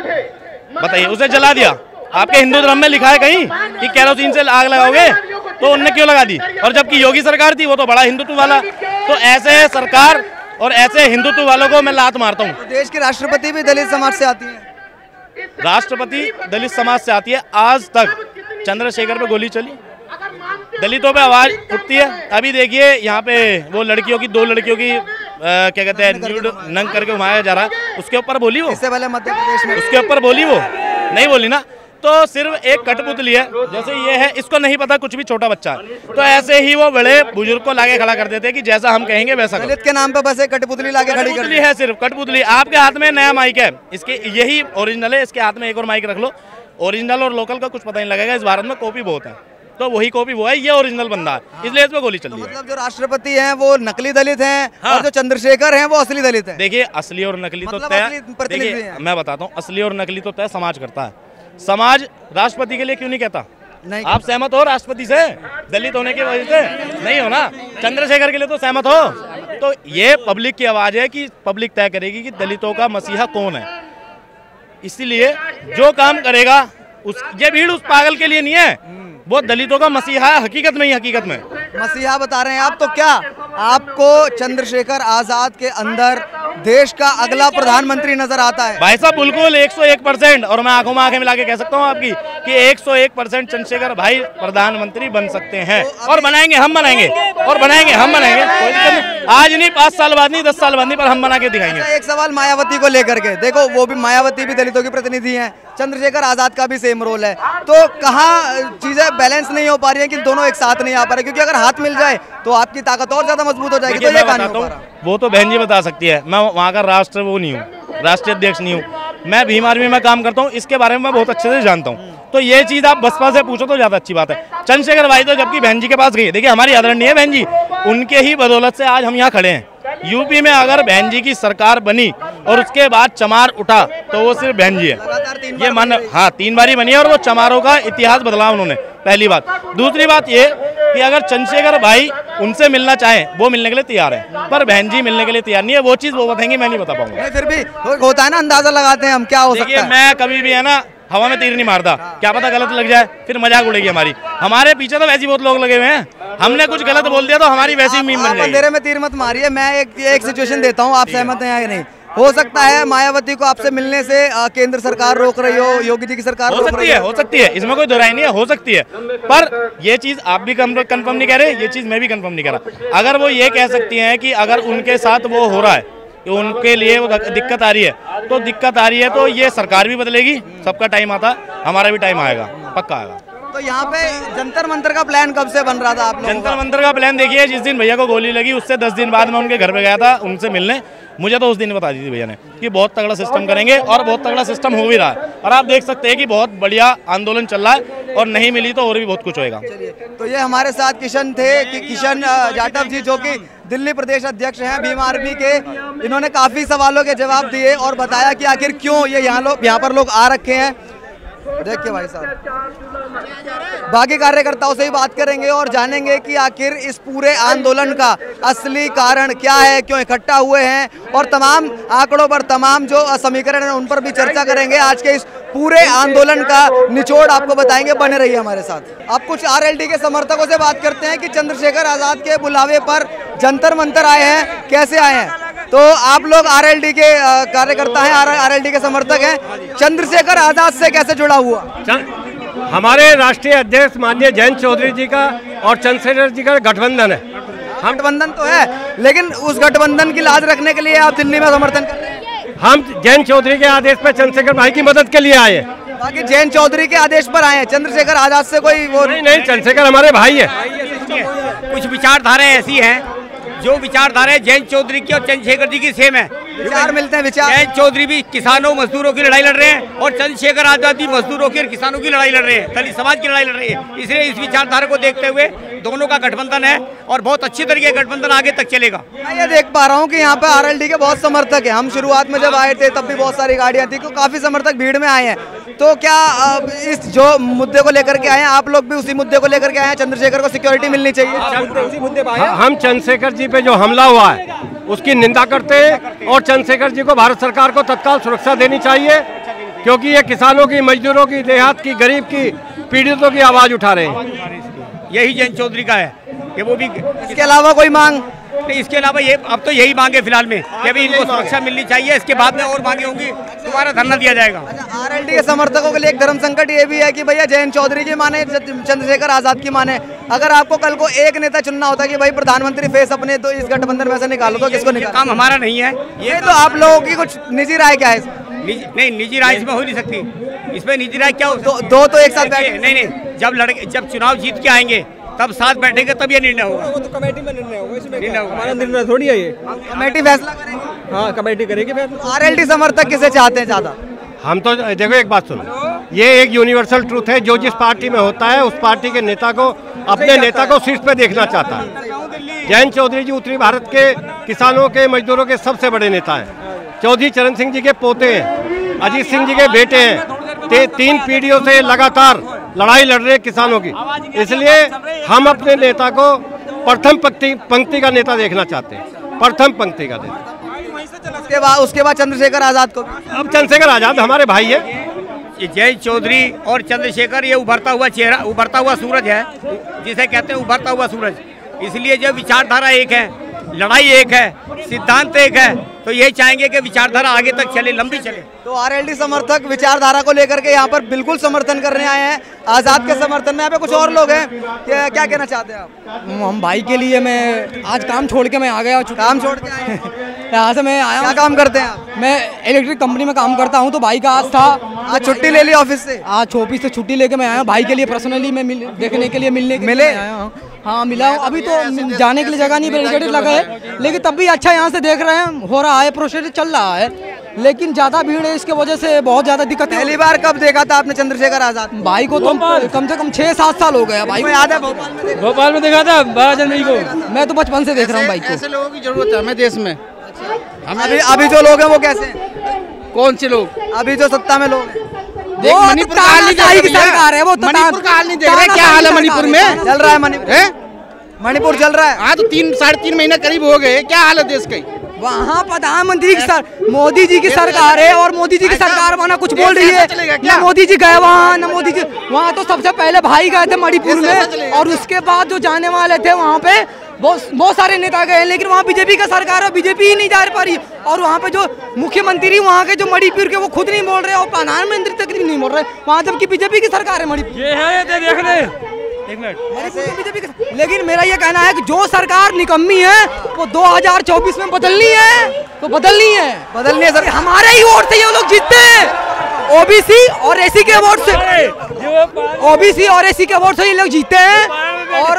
बताइए, उसे जला दिया। आपके हिंदू धर्म में लिखा है कहीं कि केरोसिन से आग लगाओगे? तो उनने क्यों लगा दी? और जबकि योगी सरकार थी, वो तो बड़ा हिंदुत्व वाला। तो ऐसे सरकार और ऐसे हिंदुत्व वालों को मैं लात मारता हूँ। देश की राष्ट्रपति भी दलित समाज से आती है। राष्ट्रपति दलित समाज से आती है। आज तक चंद्रशेखर पे गोली चली, दलितों पे आवाज उठती है। अभी देखिए यहाँ पे वो लड़कियों की, 2 लड़कियों की क्या कहते हैं, नंग करके घुमाया जा रहा है, उसके ऊपर बोली वो? इससे पहले मध्य प्रदेश में उसके ऊपर बोली वो? नहीं बोली ना। तो सिर्फ एक कठपुतली है, जैसे ये है, इसको नहीं पता कुछ भी, छोटा बच्चा है। तो ऐसे ही वो बड़े बुजुर्ग को लाके खड़ा कर देते हैं कि जैसा हम कहेंगे वैसा करो। दलित के नाम पे बस एक कठपुतली लाके खड़ी कर दी है, सिर्फ कठपुतली। आपके हाथ में नया माइक है, इसके यही ओरिजिनल है, इसके हाथ में एक और माइक रख लो। ओरिजिनल और लोकल का कुछ पता नहीं लगेगा। इस भारत में कॉपी बहुत है, तो वही कॉपी वो है, ये ओरिजिनल बंदा है, इसलिए इसमें गोली चल रही है। मतलब जो राष्ट्रपति हैं वो नकली दलित हैं, हाँ। और जो चंद्रशेखर हैं वो असली दलित हैं। देखिए असली और नकली तो तय, देखिए मैं बताता हूँ, असली और नकली तो तय समाज करता है। समाज राष्ट्रपति के लिए क्यों नहीं कहता? नहीं। आप सहमत हो राष्ट्रपति से दलित होने की वजह से? नहीं हो ना। चंद्रशेखर के लिए तो सहमत हो। तो ये पब्लिक की आवाज है कि पब्लिक तय करेगी कि दलितों का मसीहा कौन है। इसीलिए जो काम करेगा ये भीड़ उस पागल के लिए नहीं है, वो दलितों का मसीहा है हकीकत में ही। हकीकत में मसीहा बता रहे हैं आप। तो क्या आपको चंद्रशेखर आजाद के अंदर देश का अगला प्रधानमंत्री नजर आता है? भाई साहब बिल्कुल 101%, और मैं आंखों में आंखें मिला के कह सकता हूँ आपकी कि 101% चंद्रशेखर भाई प्रधानमंत्री बन सकते हैं। और बनाएंगे, हम बनाएंगे, और बनाएंगे, हम बनाएंगे। कोई दिक्कत नहीं, आज नहीं, 5 साल बाद नहीं, 10 साल बाद नहीं, पर हम बना के दिखाएंगे। एक सवाल मायावती को लेकर के, देखो वो भी, मायावती भी दलितों की प्रतिनिधि है, चंद्रशेखर आजाद का भी सेम रोल है, तो कहाँ चीजें बैलेंस नहीं हो पा रही है कि दोनों एक साथ नहीं आ पा रहे? क्योंकि अगर हाथ मिल जाए तो आपकी ताकत और ज्यादा मजबूत हो जाएगी। तो ये कहानी हो पा रहा। वो तो बहन जी बता सकती है, मैं वहाँ का राष्ट्रीय वो नहीं हूँ, राष्ट्रीय अध्यक्ष नहीं हूँ। मैं भीम आर्मी में काम करता हूँ, इसके बारे में मैं बहुत अच्छे से जानता हूँ। तो ये चीज आप बसपा से पूछो तो ज्यादा अच्छी बात है। चंद्रशेखर भाई तो जबकि बहन जी के पास गई, देखिए हमारी आदरणीय बहन जी, उनके ही बदौलत से आज हम यहाँ खड़े हैं। यूपी में अगर बहन जी की सरकार बनी और उसके बाद चमार उठा तो वो सिर्फ बहन जी है। ये मान, हाँ 3 बारी बनी है, और वो चमारों का इतिहास बदला उन्होंने, पहली बात। दूसरी बात ये कि अगर चंद्रशेखर भाई उनसे मिलना चाहे, वो मिलने के लिए तैयार है, पर बहन जी मिलने के लिए तैयार नहीं है। वो चीज वो बताएंगे, मैं नहीं बता पाऊंगा। फिर भी होता है ना, अंदाजा लगाते हैं हम क्या हो सकता है। मैं कभी भी है ना हवा में तीर नहीं मारता, क्या पता गलत लग जाए, फिर मजाक उड़ेगी हमारी। हमारे पीछे तो वैसे बहुत लोग लगे हुए हैं, हमने कुछ गलत बोल दिया तो हमारी वैसी मीम बन जाएगी। अंधेरे में तीर मत मारिए। मैं एक सिचुएशन देता हूँ, आप सहमत हैं या नहीं? हो सकता है मायावती को आपसे मिलने से केंद्र सरकार रोक रही हो, योगी जी की सरकार रोक रही हो सकती है, इसमें कोई दोहराई नहीं है, हो सकती है। पर ये चीज आप भी कंफर्म नहीं कह रहे, ये चीज मैं भी कंफर्म नहीं कह रहा। अगर वो ये कह सकती हैं कि अगर उनके साथ वो हो रहा है, उनके लिए वो दिक्कत आ रही है, तो दिक्कत आ रही है तो ये सरकार भी बदलेगी, सबका टाइम आता, हमारा भी टाइम आएगा, पक्का आएगा। तो यहाँ पे जंतर मंतर का प्लान कब से बन रहा था आप लोगों का? जंतर मंतर का प्लान देखिए, जिस दिन भैया को गोली लगी उससे 10 दिन बाद मैं उनके घर पे गया था उनसे मिलने। मुझे तो उस दिन बता दी थी भैया ने कि बहुत तगड़ा सिस्टम करेंगे, और बहुत तगड़ा सिस्टम हो भी रहा है। और आप देख सकते हैं कि बहुत बढ़िया आंदोलन चल रहा है, और नहीं मिली तो और भी बहुत कुछ होएगा। तो ये हमारे साथ किशन थे, किशन जाटव जी, जो कि दिल्ली प्रदेश अध्यक्ष हैं भीम आर्मी के। इन्होंने काफी सवालों के जवाब दिए और बताया कि आखिर क्यों ये यहाँ पर लोग आ रखे हैं। देखिए भाई साहब, बाकी कार्यकर्ताओं से ही बात करेंगे और जानेंगे कि आखिर इस पूरे आंदोलन का असली कारण क्या है, क्यों इकट्ठा हुए हैं, और तमाम आंकड़ों पर, तमाम जो समीकरण है उन पर भी चर्चा करेंगे आज के इस पूरे आंदोलन का निचोड़ आपको बताएंगे, बने रहिए हमारे साथ। अब कुछ आरएलडी के समर्थकों से बात करते हैं कि चंद्रशेखर आजाद के बुलावे पर जंतर मंतर आए हैं, कैसे आए हैं। तो आप लोग आरएलडी के कार्यकर्ता हैं, आरएलडी के समर्थक हैं, चंद्रशेखर आजाद से कैसे जुड़ा हुआ? हमारे राष्ट्रीय अध्यक्ष माननीय जयंत चौधरी जी का और चंद्रशेखर जी का गठबंधन है। गठबंधन तो है, लेकिन उस गठबंधन की लाज रखने के लिए आप दिल्ली में समर्थन कर रहे हैं? हम जयंत चौधरी के आदेश पर चंद्रशेखर भाई की मदद के लिए आए हैं। बाकी जयंत चौधरी के आदेश पर आए हैं, चंद्रशेखर आजाद से कोई वो नहीं, चंद्रशेखर हमारे भाई है। कुछ विचारधाराएं ऐसी हैं जो विचारधाराएं जयंत चौधरी की और चंद्रशेखर जी की सेम है, विचार मिलते हैं। विचार जयंत चौधरी भी किसानों मजदूरों की लड़ाई लड़ रहे हैं और चंद्रशेखर आजाद भी मजदूरों की और किसानों की लड़ाई लड़ रहे हैं, दलित समाज की लड़ाई लड़ रहे हैं। इसलिए इस विचारधारा को देखते हुए दोनों का गठबंधन है और बहुत अच्छी तरीके का गठबंधन आगे तक चलेगा। मैं ये देख पा रहा हूँ कि यहाँ पे आरएलडी के बहुत समर्थक हैं। हम शुरुआत में जब आए थे तब भी बहुत सारी गाड़ियाँ थी, काफी समर्थक भीड़ में आए हैं। तो क्या इस जो मुद्दे को लेकर के आए हैं, आप लोग भी उसी मुद्दे को लेकर के आए हैं, चंद्रशेखर को सिक्योरिटी मिलनी चाहिए? हम चंद्रशेखर जी पे जो हमला हुआ है उसकी निंदा करते हैं और चंद्रशेखर जी को भारत सरकार को तत्काल सुरक्षा देनी चाहिए, क्योंकि ये किसानों की, मजदूरों की, देहात की, गरीब की, पीड़ितों की आवाज उठा रहे हैं। यही जयंत चौधरी का है कि वो भी, इसके अलावा कोई मांग नहीं, इसके अलावा ये अब तो यही मांगे फिलहाल में कि अभी इनको सुरक्षा मिलनी चाहिए, इसके बाद में और मांगे होंगी, दोबारा धरना दिया जाएगा। आरएलडी के समर्थकों के लिए एक धर्म संकट ये भी है कि भैया जयंत चौधरी की माने, चंद्रशेखर आजाद की माने, अगर आपको कल को एक नेता चुनना होता कि भाई प्रधानमंत्री फेस अपने तो इस गठबंधन में से निकालो, तो किसको निकालो? काम हमारा नहीं है ये तो आप लोगों की कुछ निजी राय क्या है? नहीं, निजी राय इसमें हो नहीं सकती। इसमें निजी राय क्या हो? दो तो एक साथ बैठे नहीं, जब चुनाव जीत के आएंगे तब साथ बैठेंगे, तब ये निर्णय होगा। वो तो कमेटी में निर्णय होगा, इसमें हमारा निर्णय थोड़ी है ये। कमेटी फैसला करेगी। हाँ, कमेटी करेगी फैसला। आरएलडी समर्थक किसे चाहते हैं ज्यादा? हम तो देखो, एक बात सुनो, ये एक यूनिवर्सल ट्रूथ है, जो जिस पार्टी में होता है उस पार्टी के नेता को, अपने नेता को शीर्ष पे देखना चाहता है। जयंत चौधरी जी उत्तरी भारत के किसानों के, मजदूरों के सबसे बड़े नेता हैं। चौधरी चरण सिंह जी के पोते हैं, अजीत सिंह जी के बेटे हैं, 3 पीढ़ियों से लगातार लड़ाई लड़ रहे किसानों की। इसलिए हम अपने नेता को प्रथम पंक्ति का नेता देखना चाहते हैं, प्रथम पंक्ति का नेता। उसके बाद चंद्रशेखर आजाद को, अब चंद्रशेखर आजाद हमारे भाई है। ये जयंत चौधरी और चंद्रशेखर ये उभरता हुआ चेहरा, उभरता हुआ सूरज है, जिसे कहते हैं उभरता हुआ सूरज। इसलिए जब विचारधारा एक है, लड़ाई एक है, सिद्धांत एक है, तो यही चाहेंगे कि विचारधारा आगे तक चले, लंबी चले। तो आरएलडी समर्थक विचारधारा को लेकर के यहाँ पर बिल्कुल समर्थन करने आए हैं, आजाद के समर्थन में। यहाँ पे कुछ और लोग हैं, क्या कहना चाहते हैं आप? हम भाई के लिए, मैं आज काम छोड़ के मैं आ गया। काम छोड़ के आए यहाँ से मैं आया। क्या काम करते हैं आप? मैं इलेक्ट्रिक कंपनी में काम करता हूँ, तो भाई का आज था, आज छुट्टी ले ली ऑफिस से? आज ऑफिस से छुट्टी लेके मैं आया भाई के लिए, पर्सनली मैं देखने के लिए, मिलने के लिए आया हूँ। हाँ, मिला हूँ। अभी तो जाने के लिए जगह नहीं, बैरिकेड लगा है, लेकिन तब भी अच्छा यहाँ से देख रहे हैं, हो रहा है, प्रोसेस चल रहा है, लेकिन ज्यादा भीड़ है, इसके वजह से बहुत ज्यादा दिक्कत है। पहली बार कब देखा था आपने चंद्रशेखर आजाद? भाई को तो कम से कम 6-7 साल हो गया। भाई को याद है भोपाल में देखा था 12 जनवरी को। मैं तो बचपन से देख रहा हूँ भाई को। ऐसे लोगों की जरूरत है हमें देश में। अभी जो लोग हैं वो कैसे हैं? कौन से लोग? अभी जो सत्ता में लोग हैं, वो मणिपुर का हाल नहीं देख रहे, सरकार है वो, तो मणिपुर का हाल नहीं देख रहे। क्या हाल है मणिपुर में? चल रहा है मणिपुर चल रहा है। हाँ, तो 3-3.5 महीने करीब हो गए। क्या हाल है देश की? वहाँ प्रधानमंत्री की मोदी जी की सरकार है, और मोदी जी की सरकार वहाँ कुछ बोल रही है ना। मोदी जी गए वहाँ, ना मोदी जी वहाँ। तो सबसे पहले भाई गए थे मणिपुर में, और उसके बाद जो जाने वाले थे वहाँ पे बहुत सारे नेता गए, लेकिन वहाँ बीजेपी का सरकार है, बीजेपी ही नहीं जा पा रही। और वहाँ पे जो मुख्यमंत्री वहाँ के जो मणिपुर के, वो खुद नहीं बोल रहे, और प्रधानमंत्री तक नहीं बोल रहे वहाँ, जबकि बीजेपी की सरकार है मणिपुर। ये है, देख ले एक मिनट। लेकिन मेरा ये कहना है कि जो सरकार निकम्मी है वो 2024 में बदलनी है, तो बदलनी है सर। हमारे ही वोट से ये लोग जीतते हैं, ओबीसी और एसी के वोट से, ओबीसी और एसी के वोट से ये लोग जीते हैं। और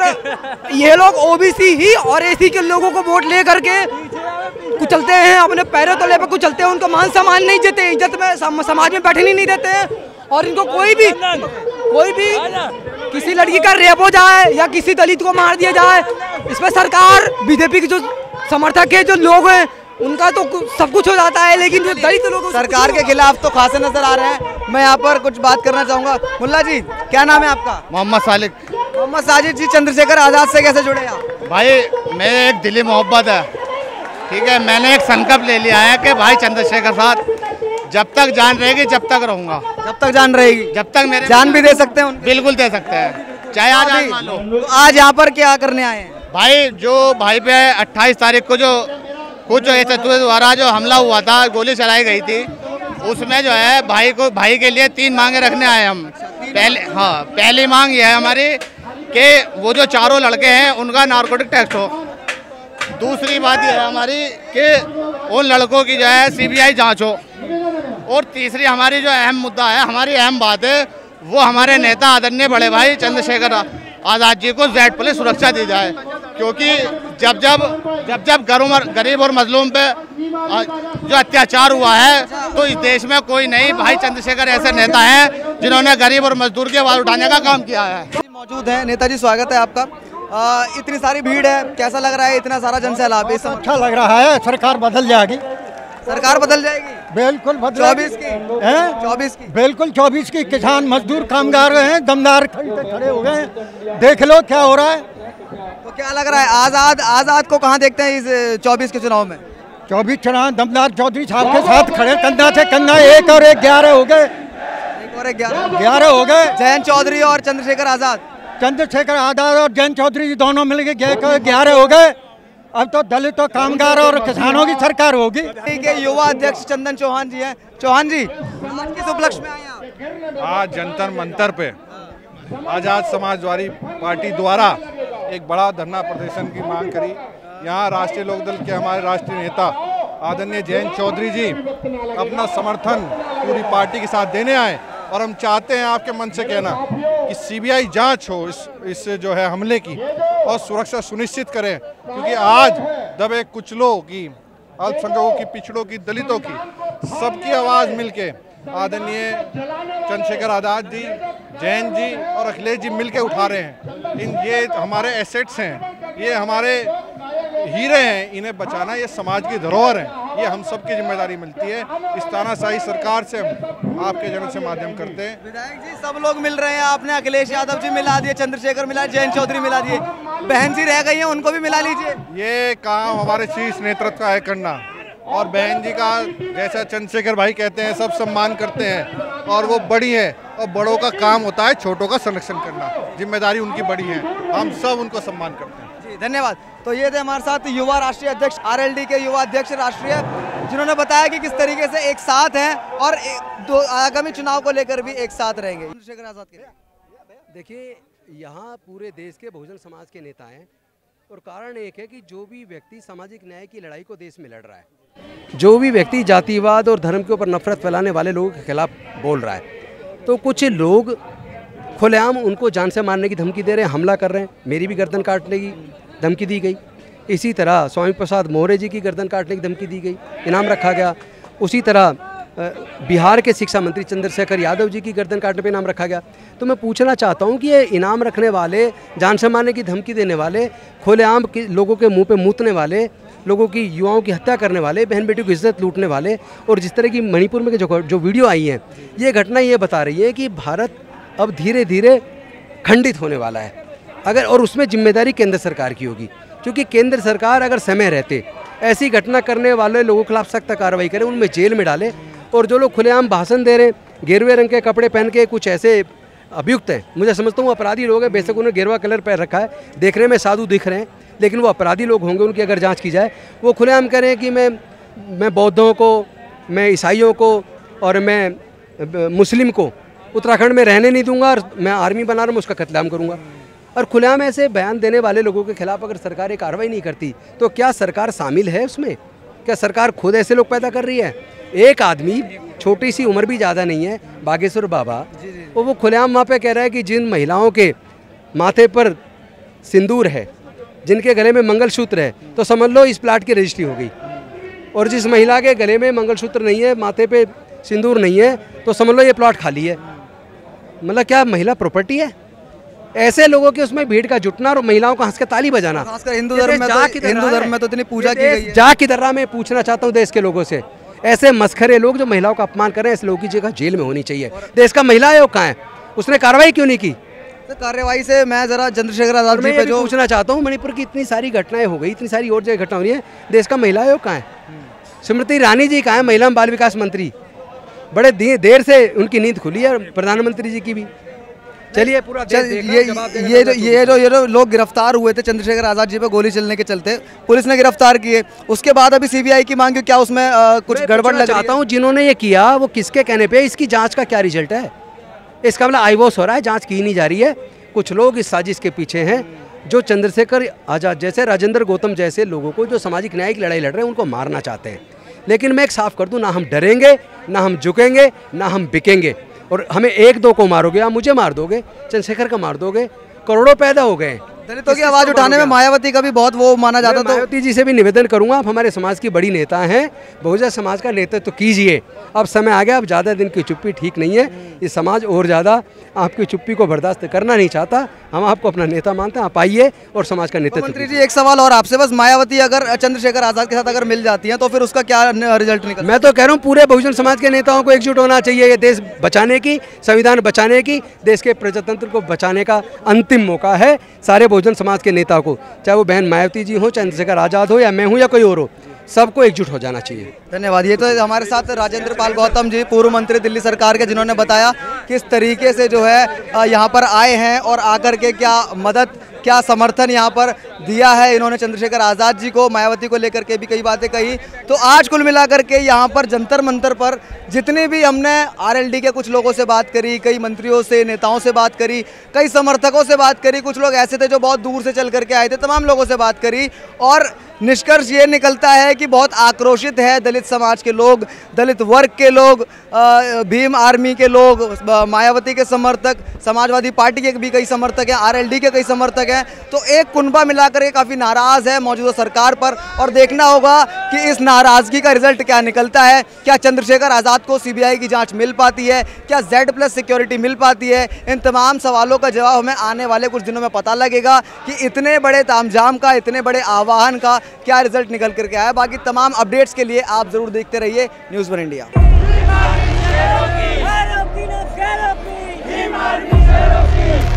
ये लोग ओबीसी ही और एसी के लोगों को वोट ले करके कुचलते हैं, अपने पैरों तले पे कुचलते हैं, उनको मान सम्मान नहीं देते, इज्जत में समाज में बैठने नहीं देते हैं। और इनको कोई भी किसी लड़की का रेप हो जाए या किसी दलित को मार दिया जाए, इसमें सरकार, बीजेपी के जो समर्थक है, जो लोग हैं, उनका तो सब कुछ हो जाता है, लेकिन जो दलित लोग सरकार के खिलाफ तो खासे नजर आ रहे हैं। मैं यहाँ पर कुछ बात करना चाहूँगा। मुल्ला जी, क्या नाम है आपका? मोहम्मद सालिक। मोहम्मद साजिद जी, चंद्रशेखर आजाद से कैसे जुड़े आप? भाई, मेरे एक दिली मोहब्बत है, ठीक है। मैंने एक संकल्प ले लिया है कि भाई चंद्रशेखर साथ जब तक जान रहेगी जब तक रहूंगा। जब तक जान रहेगी, जब तक मेरे जान भी दे सकते हैं? बिल्कुल दे सकते हैं, चाहे आज मान लो। तो आज यहाँ पर क्या करने आए हैं भाई? जो भाई पे 28 तारीख को जो कुछ ऐसे द्वारा जो हमला हुआ था, गोली चलाई गई थी, उसमें जो है भाई के लिए 3 मांगे रखने आए हम। पहली मांग ये है हमारी कि वो जो चारों लड़के हैं उनका नारकोटिक टेस्ट हो। दूसरी बात ये है हमारी कि उन लड़कों की जो है CBI जांच हो। और तीसरी हमारी जो अहम मुद्दा है, हमारी अहम बात है, वो हमारे नेता आदरणीय बड़े भाई चंद्रशेखर आज़ाद जी को Z पुलिस सुरक्षा दी जाए, क्योंकि जब गरीब और मजलूम पे जो अत्याचार हुआ है तो इस देश में कोई नहीं। भाई चंद्रशेखर ऐसे नेता हैं जिन्होंने गरीब और मजदूर की आवाज उठाने का काम किया है। मौजूद है नेताजी, स्वागत है आपका। इतनी सारी भीड़ है, कैसा लग रहा है इतना सारा जनसैलाब? अच्छा लग रहा है। सरकार बदल जाएगी, सरकार बदल जाएगी, बिल्कुल बदल। 24 की बिल्कुल 24 की। किसान मजदूर कामगार हैं, दमदार खड़े हो गए हैं, देख लो क्या हो रहा है। तो क्या लग रहा है आजाद को कहाँ देखते हैं इस 24 के चुनाव में? 24 चुनाव दमदार चौधरी साहब के साथ खड़े, कंधा से कंधा, 1 और 1 11 हो गए, 1 और 1 11 हो गए। जयंत चौधरी और चंद्रशेखर आजाद और जयंत चौधरी जी दोनों मिलकर 11 हो गए। अब तो दलितों, कामगार और किसानों की सरकार होगी। ठीक है, युवा अध्यक्ष चंदन चौहान जी हैं। चौहान जी, आज किस उपलक्ष्य में आए आप? आज जंतर मंतर पे आजाद समाजवादी पार्टी द्वारा एक बड़ा धरना प्रदर्शन की मांग करी। यहाँ राष्ट्रीय लोकदल के हमारे राष्ट्रीय नेता आदरणीय जयंत चौधरी जी अपना समर्थन पूरी पार्टी के साथ देने आए, और हम चाहते हैं आपके मन से कहना कि CBI जांच हो इस जो है हमले की, और सुरक्षा सुनिश्चित करें, क्योंकि आज दबे कुचलों की, अल्पसंख्यकों की, पिछड़ों की, दलितों की, सबकी आवाज़ मिलके आदरणीय चंद्रशेखर आज़ाद जी, जयंत जी और अखिलेश जी मिलके उठा रहे हैं। ये हमारे एसेट्स हैं, ये हमारे हीरे हैं, इन्हें बचाना ये समाज की धरोहर है, ये हम सब की जिम्मेदारी मिलती है। इस तानाशाही सरकार से हम आपके जन से माध्यम करते हैं। विधायक जी, सब लोग मिल रहे हैं, आपने अखिलेश यादव जी मिला दिए, चंद्रशेखर मिला, जयंत चौधरी मिला दिए, बहन जी रह गई हैं, उनको भी मिला लीजिए। ये काम हमारे शीर्ष नेतृत्व का है करना, और बहन जी का जैसा चंद्रशेखर भाई कहते हैं सब सम्मान करते हैं, और वो बड़ी है, और बड़ों का काम होता है छोटों का संरक्षण करना, जिम्मेदारी उनकी बड़ी है, हम सब उनको सम्मान करते हैं। जी धन्यवाद। तो ये थे हमारे साथ युवा राष्ट्रीय अध्यक्ष, RLD के युवा अध्यक्ष राष्ट्रीय, जिन्होंने बताया कि किस तरीके से एक साथ हैं और आगामी चुनाव को लेकर भी एक साथ रहेंगे। चंद्रशेखर आजाद के देखिए, यहाँ पूरे देश के बहुजन समाज के नेता हैं, और कारण एक है कि जो भी व्यक्ति सामाजिक न्याय की लड़ाई को देश में लड़ रहा है, जो भी व्यक्ति जातिवाद और धर्म के ऊपर नफरत फैलाने वाले लोगों के खिलाफ बोल रहा है, तो कुछ लोग खुलेआम उनको जान से मारने की धमकी दे रहे हैं, हमला कर रहे हैं। मेरी भी गर्दन काटने की धमकी दी गई। इसी तरह स्वामी प्रसाद मौर्य जी की गर्दन काटने की धमकी दी गई, इनाम रखा गया। उसी तरह बिहार के शिक्षा मंत्री चंद्रशेखर यादव जी की गर्दन काटने पे इनाम रखा गया। तो मैं पूछना चाहता हूं कि ये इनाम रखने वाले, जान से मारने की धमकी देने वाले, खुलेआम लोगों के मुंह पे मूतने वाले, लोगों की युवाओं की हत्या करने वाले, बहन बेटियों की इज्जत लूटने वाले, और जिस तरह की मणिपुर में जो वीडियो आई हैं, ये घटना ये बता रही है कि भारत अब धीरे धीरे खंडित होने वाला है। अगर और उसमें जिम्मेदारी केंद्र सरकार की होगी, क्योंकि केंद्र सरकार अगर समय रहते ऐसी घटना करने वाले लोगों के खिलाफ सख्त कार्रवाई करे, उनमें जेल में डाले। और जो लोग खुलेआम भाषण दे रहे हैं, गेरुए रंग के कपड़े पहन के, कुछ ऐसे अभियुक्त हैं, मुझे समझता हूँ अपराधी लोग हैं, बेशक उन्होंने गेरुआ कलर पहन रखा है, देखने में साधु दिख रहे हैं, लेकिन वो अपराधी लोग होंगे। उनकी अगर जांच की जाए, वो खुलेआम करें कि मैं बौद्धों को, मैं ईसाइयों को और मैं मुस्लिम को उत्तराखंड में रहने नहीं दूंगा, और मैं आर्मी बना रहा हूँ, उसका कत्लेआम करूँगा। और खुलेआम ऐसे बयान देने वाले लोगों के खिलाफ अगर सरकार कार्रवाई नहीं करती, तो क्या सरकार शामिल है उसमें? क्या सरकार खुद ऐसे लोग पैदा कर रही है? एक आदमी, छोटी सी उम्र भी ज़्यादा नहीं है, बागेश्वर बाबा, वो खुलेआम वहाँ पे कह रहा है कि जिन महिलाओं के माथे पर सिंदूर है, जिनके गले में मंगलसूत्र है, तो समझ लो इस प्लाट की रजिस्ट्री हो गई। और जिस महिला के गले में मंगलसूत्र नहीं है, माथे पे सिंदूर नहीं है, तो समझ लो ये प्लॉट खाली है। मतलब क्या महिला प्रॉपर्टी है? ऐसे लोगों के उसमें भीड़ का जुटना और महिलाओं को हंस के ताली बजाना, खासकर हिंदू धर्म में तो इतनी पूजा की गई है। जा की दर्रा में पूछना चाहता हूँ देश के लोगों से, ऐसे मस्खरे लोग जो महिलाओं का अपमान कर रहे हैं, ऐसे लोगों की जगह जेल में होनी चाहिए। देश का महिला आयोग कहाँ है? उसने कार्रवाई क्यों नहीं की? तो कार्रवाई से मैं जरा चंद्रशेखर आजाद जी पे जो पूछना चाहता हूँ, मणिपुर की इतनी सारी घटनाएं हो गई, इतनी सारी और जगह घटना हो रही है, देश का महिला आयोग कहाँ है? स्मृति ईरानी जी कहाँ है, महिला एवं बाल विकास मंत्री? बड़े देर से उनकी नींद खुली है, प्रधानमंत्री जी की भी। चलिए पूरा ये जो लोग गिरफ्तार हुए थे चंद्रशेखर आजाद जी पे गोली चलने के चलते, पुलिस ने गिरफ्तार किए, उसके बाद अभी सीबीआई की मांग, क्या उसमें कुछ गड़बड़ लग चाहता हूँ जिन्होंने ये किया वो किसके कहने पे, इसकी जांच का क्या रिजल्ट है? इसका मतलब आईवॉस हो रहा है, जांच की नहीं जा रही है। कुछ लोग इस साजिश के पीछे हैं जो चंद्रशेखर आजाद जैसे, राजेंद्र गौतम जैसे लोगों को जो सामाजिक न्याय की लड़ाई लड़ रहे हैं उनको मारना चाहते हैं। लेकिन मैं एक साफ कर दूं, ना हम डरेंगे, ना हम झुकेंगे, ना हम बिकेंगे। और हमें एक दो को मारोगे, आप मुझे मार दोगे, चंद्रशेखर का मार दोगे, करोड़ों पैदा हो गए। दलितों की आवाज उठाने में मायावती का भी बहुत वो माना जाता था। मायावती जी से भी निवेदन करूंगा, आप हमारे समाज की बड़ी नेता हैं, बहुजन समाज का नेतृत्व तो कीजिए। अब समय आ गया, अब ज़्यादा दिन की चुप्पी ठीक नहीं है। ये समाज और ज़्यादा आपकी चुप्पी को बर्दाश्त करना नहीं चाहता। हम आपको अपना नेता मानते हैं, आप आइए और समाज का नेतृत्व। मंत्री जी एक सवाल और आपसे, बस मायावती अगर चंद्रशेखर आजाद के साथ अगर मिल जाती हैं तो फिर उसका क्या रिजल्ट निकल? मैं तो कह रहा हूँ पूरे बहुजन समाज के नेताओं को एकजुट होना चाहिए। ये देश बचाने की, संविधान बचाने की, देश के प्रजातंत्र को बचाने का अंतिम मौका है सारे बहुजन समाज के नेताओं को, चाहे वो बहन मायावती जी हो, चंद्रशेखर आजाद हो, या मैं हूँ, या कोई और हो, सबको एकजुट हो जाना चाहिए। धन्यवाद। ये तो हमारे साथ राजेंद्र पाल गौतम जी, पूर्व मंत्री दिल्ली सरकार के, जिन्होंने बताया किस तरीके से जो है यहाँ पर आए हैं और आकर के क्या मदद, क्या समर्थन यहाँ पर दिया है इन्होंने चंद्रशेखर आज़ाद जी को। मायावती को लेकर के भी कई बातें कही। तो आज कुल मिलाकर के यहाँ पर जंतर मंतर पर जितने भी हमने आरएलडी के कुछ लोगों से बात करी, कई मंत्रियों से, नेताओं से बात करी, कई समर्थकों से बात करी, कुछ लोग ऐसे थे जो बहुत दूर से चल करके आए थे, तमाम लोगों से बात करी, और निष्कर्ष ये निकलता है कि बहुत आक्रोशित है दलित समाज के लोग, दलित वर्ग के लोग, भीम आर्मी के लोग, मायावती के समर्थक, समाजवादी पार्टी के भी कई समर्थक हैं, आरएलडी के कई समर्थक हैं। तो एक कुनबा मिलाकर के काफ़ी नाराज़ है मौजूदा सरकार पर, और देखना होगा कि इस नाराज़गी का रिजल्ट क्या निकलता है। क्या चंद्रशेखर आज़ाद को सीबीआई की जांच मिल पाती है? क्या Z+ सिक्योरिटी मिल पाती है? इन तमाम सवालों का जवाब हमें आने वाले कुछ दिनों में पता लगेगा कि इतने बड़े तामझाम का, इतने बड़े आह्वान का क्या रिजल्ट निकल करके आया। बाकी तमाम अपडेट्स के लिए आप जरूर देखते रहिए न्यूज़1 इंडिया।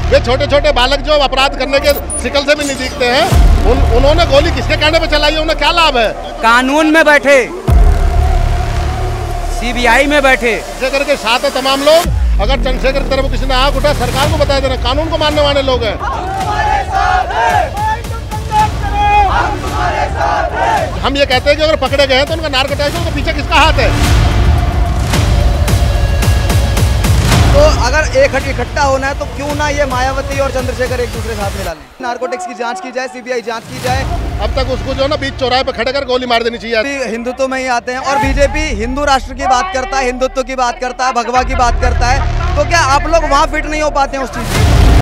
वे छोटे छोटे बालक जो अपराध करने के शिकल से भी नहीं दिखते हैं, उन्होंने गोली किसके कहने पे चलाई है? उन्हें क्या लाभ है? कानून में बैठे, सीबीआई में बैठे, चंद्रशेखर के साथ है तमाम लोग। अगर चंद्रशेखर की तरफ किसी ने आँख उठा, सरकार को बता देना, कानून को मानने वाले लोग हैं। हम ये कहते हैं कि अगर पकड़े गए तो उनका नार्कोटिक्स के पीछे किसका हाथ है? तो अगर इकट्ठा होना है तो क्यों ना ये मायावती और चंद्रशेखर एक दूसरे के साथ मिला लें। नार्कोटिक्स की जांच की जाए, सीबीआई जांच की जाए। अब तक उसको जो ना बीच चौराहे पे खड़े कर गोली मार देनी चाहिए। हिंदुत्व में ही आते हैं और बीजेपी हिंदू राष्ट्र की बात करता है, हिंदुत्व की बात करता है, भगवा की बात करता है। तो क्या आप लोग वहाँ फिट नहीं हो पाते हैं उस चीज़ में?